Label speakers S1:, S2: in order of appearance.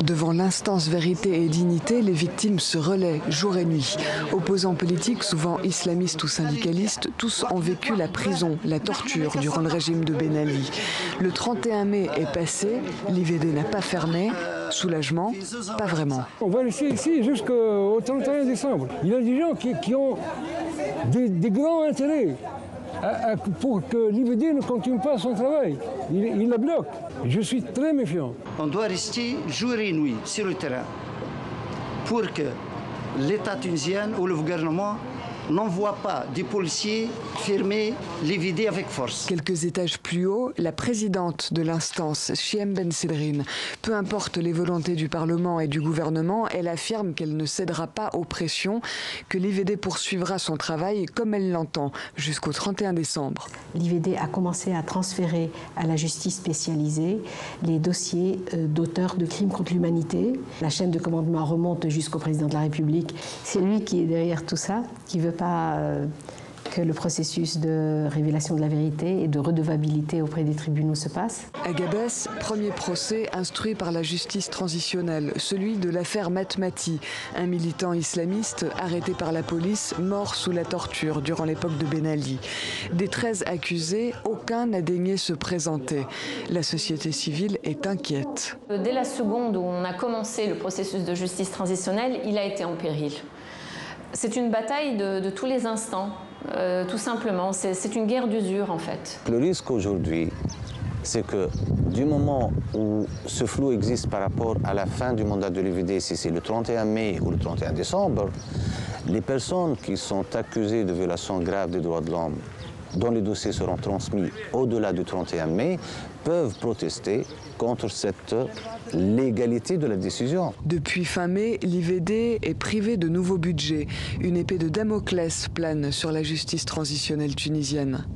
S1: Devant l'instance Vérité et Dignité, les victimes se relaient jour et nuit. Opposants politiques, souvent islamistes ou syndicalistes, tous ont vécu la prison, la torture durant le régime de Ben Ali. Le 31 mai est passé, l'IVD n'a pas fermé. Soulagement, pas vraiment.
S2: On va rester ici jusqu'au 31 décembre. Il y a des gens qui ont des grands intérêts pour que l'IVD ne continue pas son travail. Il la bloque. Je suis très méfiant.
S3: On doit rester jour et nuit sur le terrain pour que l'État tunisien ou le gouvernement n'envoie pas des policiers fermer l'IVD avec force.
S1: Quelques étages plus haut, la présidente de l'instance, Chiem Ben Sedrine. Peu importe les volontés du Parlement et du gouvernement, elle affirme qu'elle ne cédera pas aux pressions, que l'IVD poursuivra son travail comme elle l'entend jusqu'au 31 décembre.
S4: L'IVD a commencé à transférer à la justice spécialisée les dossiers d'auteurs de crimes contre l'humanité. La chaîne de commandement remonte jusqu'au président de la République. C'est lui qui est derrière tout ça, qui veut pas que le processus de révélation de la vérité et de redevabilité auprès des tribunaux se passe.
S1: À Gabès, premier procès instruit par la justice transitionnelle, celui de l'affaire Matmati, un militant islamiste arrêté par la police, mort sous la torture durant l'époque de Ben Ali. Des 13 accusés, aucun n'a daigné se présenter. La société civile est inquiète.
S5: Dès la seconde où on a commencé le processus de justice transitionnelle, il a été en péril. C'est une bataille de tous les instants, tout simplement. C'est une guerre d'usure, en fait.
S6: Le risque aujourd'hui, c'est que du moment où ce flou existe par rapport à la fin du mandat de l'IVD, si c'est le 31 mai ou le 31 décembre, les personnes qui sont accusées de violations graves des droits de l'homme, dont les dossiers seront transmis au-delà du 31 mai, peuvent protester contre cette légalité de la décision.
S1: Depuis fin mai, l'IVD est privé de nouveaux budgets. Une épée de Damoclès plane sur la justice transitionnelle tunisienne.